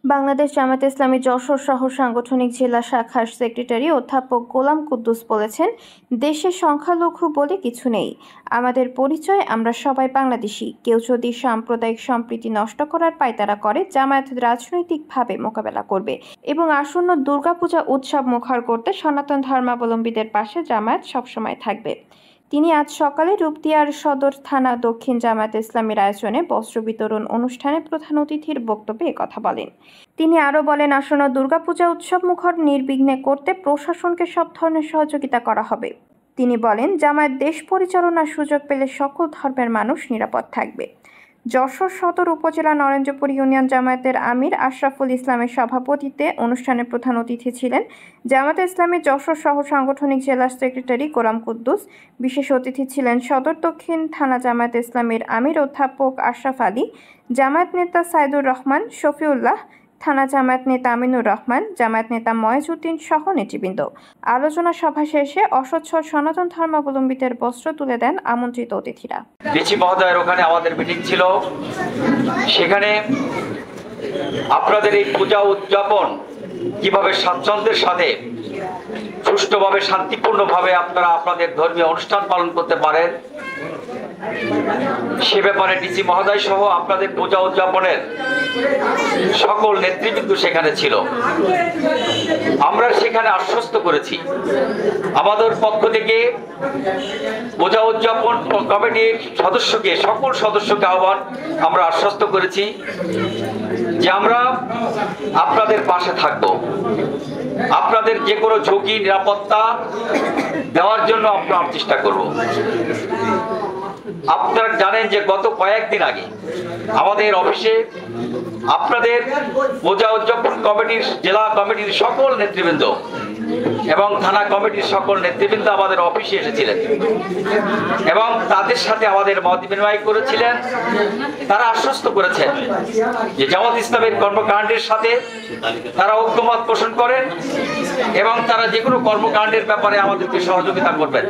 বাংলাদেশ জামায়াতে ইসলামী যশোর শহর সাংগঠনিক জেলা শাখার সেক্রেটারি অধ্যাপক গোলাম কুদ্দুস বলেছেন, দেশে সংখ্যালঘু বলে কিছু নেই। আমাদের পরিচয়, আমরা সবাই বাংলাদেশি। কেউ যদি সাম্প্রদায়িক সম্প্রীতি নষ্ট করার পায়তারা করে, জামায়াত রাজনৈতিকভাবে মোকাবেলা করবে এবং আসন্ন দুর্গাপূজা উৎসব মুখর করতে সনাতন ধর্মাবলম্বীদের পাশে জামায়াত সবসময় থাকবে। তিনি আজ সকালে রূপদিয়ার সদর থানা দক্ষিণ জামায়াতে ইসলামীর আয়োজনে বস্ত্র বিতরণ অনুষ্ঠানে প্রধান অতিথির বক্তব্যে একথা বলেন। তিনি আরও বলেন, আসন্ন দুর্গাপূজা উৎসব মুখর নির্বিঘ্নে করতে প্রশাসনকে সব ধরনের সহযোগিতা করা হবে। তিনি বলেন, জামায়াত দেশ পরিচালনার সুযোগ পেলে সকল ধর্মের মানুষ নিরাপদ থাকবে। যশোর সদর উপজেলা নরেন্দ্রপুর ইউনিয়ন জামায়াতের আমির আশরাফুল ইসলামের সভাপতিত্বে অনুষ্ঠানে প্রধান অতিথি ছিলেন জামায়াতে ইসলামী যশোর শহর সাংগঠনিক জেলা সেক্রেটারি গোলাম কুদ্দুস। বিশেষ অতিথি ছিলেন সদর দক্ষিণ থানা জামায়াতে ইসলামীর আমির অধ্যাপক আশরাফ আলী, জামায়াত নেতা সাইদুর রহমান, শফিউল্লাহ, থানা জামায়াত নেতা আমিনুর রহমান, জামায়াত নেতা ময়েজউদ্দিন সহ নেতৃবৃন্দ। আলোচনা সভা শেষে অসচ্ছল সনাতন ধর্মাবলম্বীদের বস্ত্র তুলে দেন আমন্ত্রিত অতিথিরা। ডিসি মহোদয়ের ওখানে আমাদের মিটিং ছিল, সেখানে আপনাদের এই পূজা উদযাপন কিভাবে স্বাচ্ছন্দ্যের সাথে সুষ্ঠুভাবে শান্তিপূর্ণভাবে আপনারা আপনাদের ধর্মীয় অনুষ্ঠান পালন করতে পারেন সে ব্যাপারে ডিসি মহোদয় সহ আপনাদের পূজা উদযাপনের সকল নেতৃবৃন্দ সেখানে ছিল। আমরা সেখানে আশ্বস্ত করেছি, আমাদের পক্ষ থেকে পূজা উদযাপন কমিটির সদস্যকে, সকল সদস্যকে আহ্বান আমরা আশ্বস্ত করেছি যে আমরা আপনাদের পাশে থাকব, আপনাদের যে কোনো ঝুঁকি নিরাপত্তা দেওয়ার জন্য আমরা চেষ্টা করব। আপনারা জানেন যে গত কয়েকদিন আগে আমাদের অফিসে আপনাদের পূজা উদযাপন কমিটির, জেলা কমিটির সকল নেতৃবৃন্দ এবং থানা কমিটির সকল নেতৃবৃন্দ আমাদের অফিসে এসেছিলেন এবং তাদের সাথে আমাদের মত বিনিময় করেছিলেন। তারা আশ্বস্ত করেছেন যে জামাত ইসলামের কর্মকাণ্ডের সাথে তারা ঐক্যমত পোষণ করেন এবং তারা যে কোনো কর্মকাণ্ডের ব্যাপারে আমাদেরকে সহযোগিতা করবেন।